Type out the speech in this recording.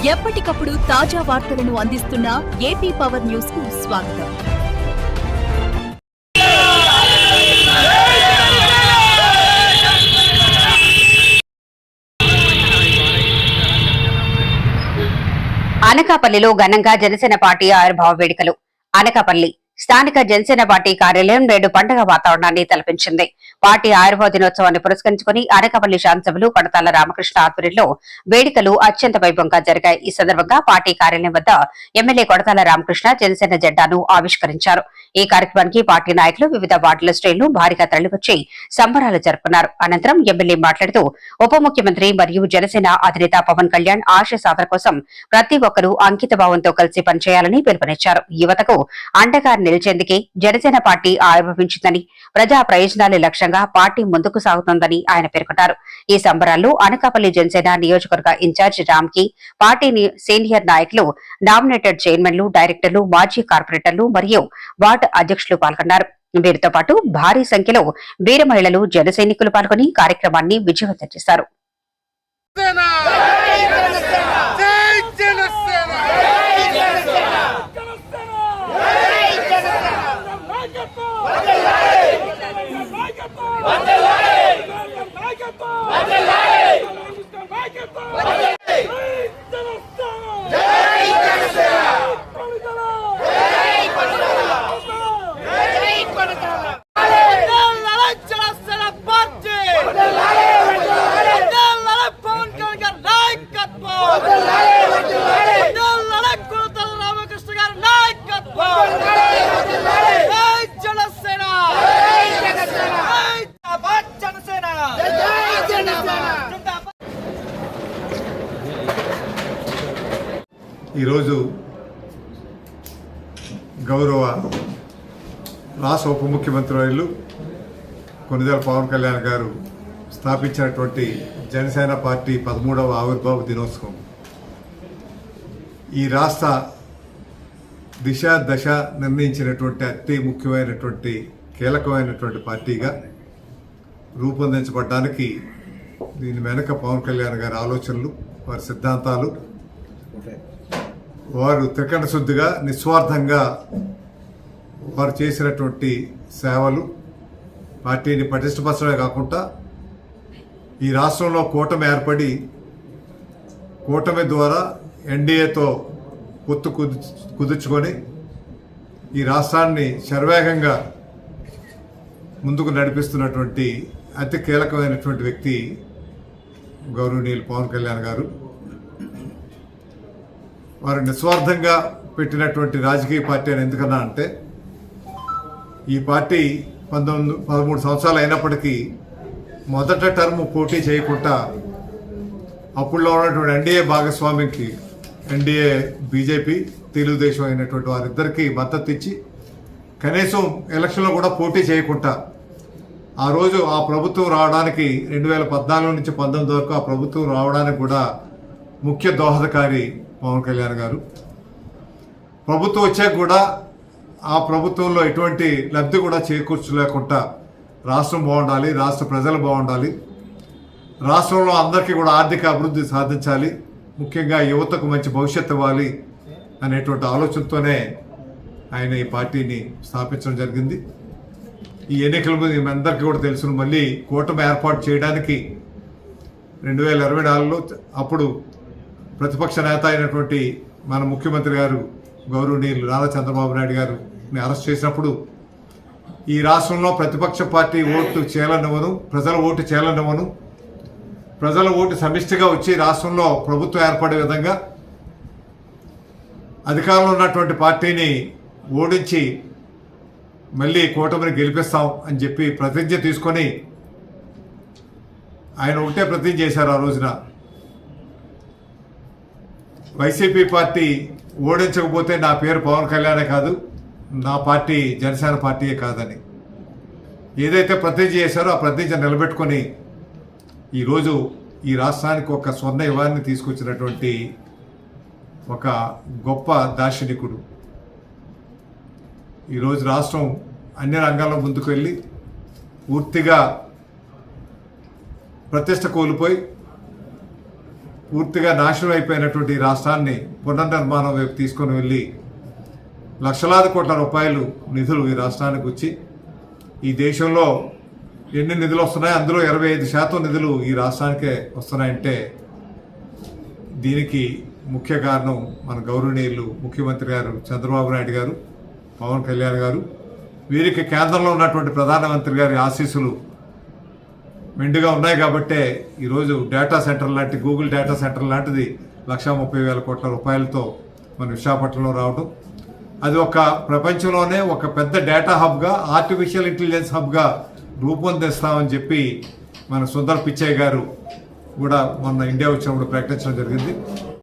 ఎప్పటికప్పుడు తాజా వార్తలను అందిస్తున్న ఏపీ పవర్ న్యూస్ కు స్వాగతం. అనకాపల్లిలో ఘనంగా జనసేన పార్టీ ఆవిర్భావ వేడుకలు. అనకాపల్లి స్థానిక జనసేన పార్టీ కార్యాలయం నేడు పండుగ వాతావరణాన్ని తలపించింది. పార్టీ ఆవిర్భావ దినోత్సవాన్ని పురస్కరించుకుని అనకాపల్లి శాసనసభ్యులు కొడతాల రామకృష్ణ ఆధ్వర్యంలో వేడుకలు అత్యంత వైభవంగా జరిగాయి. ఈ సందర్భంగా పార్టీ కార్యాలయం వద్ద ఎమ్మెల్యే కొడతాల రామకృష్ణ జనసేన జెండాను ఆవిష్కరించారు. ఈ కార్యక్రమానికి పార్టీ నాయకులు వివిధ వార్డుల శ్రేణులు భారీగా తరలివచ్చి సంబరాలు జరుపుకున్నారు. అనంతరం ఎమ్మెల్యే మాట్లాడుతూ ఉప ముఖ్యమంత్రి మరియు జనసేన అధినేత పవన్ కళ్యాణ్ ఆశయ సాధన కోసం ప్రతి ఒక్కరూ అంకిత భావంతో కలిసి పనిచేయాలని పిలుపునిచ్చారు. యువతకు అండగా నిలిచేందుకే జనసేన పార్టీ ఆవిర్భవించిందని, ప్రజా ప్రయోజనాల లక్ష్యంగా పార్టీ ముందుకు సాగుతోందని ఆయన పేర్కొన్నారు. ఈ సంబరాల్లో అనకాపల్లి జనసేన నియోజకవర్గ ఇన్ఛార్జి రామ్కి, పార్టీ సీనియర్ నాయకులు, నామినేటెడ్ చైర్మన్లు, డైరెక్టర్లు, మాజీ కార్పొరేటర్లు మరియు వార్డు అధ్యక్షులు పాల్గొన్నారు. వీరితో పాటు భారీ సంఖ్యలో వీర మహిళలు, జన సైనికులు పాల్గొని కార్యక్రమాన్ని విజయవంతం చేశారు. ఈరోజు గౌరవ రాష్ట్ర ఉప ముఖ్యమంత్రి వర్యులు కొనిదెల పవన్ కళ్యాణ్ గారు స్థాపించినటువంటి జనసేన పార్టీ 13వ ఆవిర్భావ దినోత్సవం ఈ రాష్ట్ర దిశ దశ నిర్ణయించినటువంటి అతి ముఖ్యమైనటువంటి కీలకమైనటువంటి పార్టీగా రూపొందించబడడానికి దీని వెనక పవన్ కళ్యాణ్ గారి ఆలోచనలు, వారి సిద్ధాంతాలు, వారు త్రికరణ శుద్ధిగా నిస్వార్థంగా వారు చేసినటువంటి సేవలు పార్టీని పటిష్టపరచడమే కాకుండా ఈ రాష్ట్రంలో కూటమి ఏర్పడి కూటమి ద్వారా ఎన్డీఏతో పొత్తు కుదుర్చుకొని ఈ రాష్ట్రాన్ని శరవేగంగా ముందుకు నడిపిస్తున్నటువంటి అతి కీలకమైనటువంటి వ్యక్తి గౌరవనీయులు పవన్ కళ్యాణ్ గారు. వారు నిస్వార్థంగా పెట్టినటువంటి రాజకీయ పార్టీ అని ఎందుకన్నా అంటే ఈ పార్టీ 13 సంవత్సరాలు అయినప్పటికీ మొదట టర్మ్ పోటీ చేయకుండా అప్పుడులో ఉన్నటువంటి ఎన్డీఏ భాగస్వామికి, ఎన్డీఏ బీజేపీ తెలుగుదేశం అయినటువంటి వారిద్దరికీ మద్దతు ఇచ్చి కనీసం ఎలక్షన్లో కూడా పోటీ చేయకుండా ఆ రోజు ఆ ప్రభుత్వం రావడానికి 2014 నుంచి 19 వరకు ఆ ప్రభుత్వం రావడానికి కూడా ముఖ్య దోహదకారి పవన్ కళ్యాణ్ గారు. ప్రభుత్వం వచ్చాక కూడా ఆ ప్రభుత్వంలో ఎటువంటి లబ్ధి కూడా చేకూర్చలేకుండా రాష్ట్రం బాగుండాలి, రాష్ట్ర ప్రజలు బాగుండాలి, రాష్ట్రంలో అందరికీ కూడా ఆర్థిక అభివృద్ధి సాధించాలి, ముఖ్యంగా యువతకు మంచి భవిష్యత్తు ఇవ్వాలి అనేటువంటి ఆలోచనతోనే ఆయన ఈ పార్టీని స్థాపించడం జరిగింది. ఈ ఎన్నికల మీద మీ అందరికీ కూడా తెలుసు, మళ్ళీ కూటమి ఏర్పాటు చేయడానికి 2024లో అప్పుడు ప్రతిపక్ష నేత అయినటువంటి మన ముఖ్యమంత్రి గారు గౌరవనీయులు నారా చంద్రబాబు నాయుడు గారిని అరెస్ట్ చేసినప్పుడు ఈ రాష్ట్రంలో ప్రతిపక్ష పార్టీ ఓటు చేయాలనివ్వను, ప్రజల ఓటు చేయాలనివ్వను, ప్రజల ఓటు సమిష్టిగా వచ్చి రాష్ట్రంలో ప్రభుత్వం ఏర్పడే విధంగా అధికారంలో ఉన్నటువంటి పార్టీని ఓడించి మళ్ళీ కూటమిని గెలిపిస్తాం అని చెప్పి ప్రతిజ్ఞ తీసుకొని ఆయన ఒకటే ప్రతిజ్ఞ చేశారు. ఆ రోజున వైసీపీ పార్టీ ఓడించకపోతే నా పేరు పవన్ కళ్యాణే కాదు, నా పార్టీ జనసేన పార్టీయే కాదని ఏదైతే ప్రతిజ్ఞ చేశారో ఆ ప్రతిజ్ఞ నిలబెట్టుకొని ఈరోజు ఈ రాష్ట్రానికి ఒక స్వర్ణ యుగాన్ని తీసుకొచ్చినటువంటి ఒక గొప్ప దార్శనికుడు. ఈరోజు రాష్ట్రం అన్ని రంగాల్లో ముందుకు వెళ్ళి పూర్తిగా ప్రతిష్ట కోల్పోయి పూర్తిగా నాశనం అయిపోయినటువంటి ఈ రాష్ట్రాన్ని పునర్నిర్మాణం వైపు తీసుకొని వెళ్ళి లక్షలాది కోట్ల రూపాయలు నిధులు ఈ రాష్ట్రానికి వచ్చి ఈ దేశంలో ఎన్ని నిధులు వస్తున్నాయి అందులో 25% నిధులు ఈ రాష్ట్రానికే వస్తున్నాయంటే దీనికి ముఖ్య కారణం మన గౌరవనీయులు ముఖ్యమంత్రి గారు చంద్రబాబు నాయుడు గారు, పవన్ కళ్యాణ్ గారు. వీరికి కేంద్రంలో ఉన్నటువంటి ప్రధానమంత్రి గారి ఆశీస్సులు మెండుగా ఉన్నాయి కాబట్టే ఈరోజు డేటా సెంటర్ లాంటి గూగుల్ డేటా సెంటర్ లాంటిది 1,30,000 కోట్ల రూపాయలతో మన విశాఖపట్నంలో రావడం, అది ఒక ప్రపంచంలోనే ఒక పెద్ద డేటా హబ్గా, ఆర్టిఫిషియల్ ఇంటెలిజెన్స్ హబ్గా రూపొందిస్తామని చెప్పి మన సుందర్ పిచ్చయ్య గారు కూడా మొన్న ఇండియా వచ్చినప్పుడు ప్రకటించడం జరిగింది.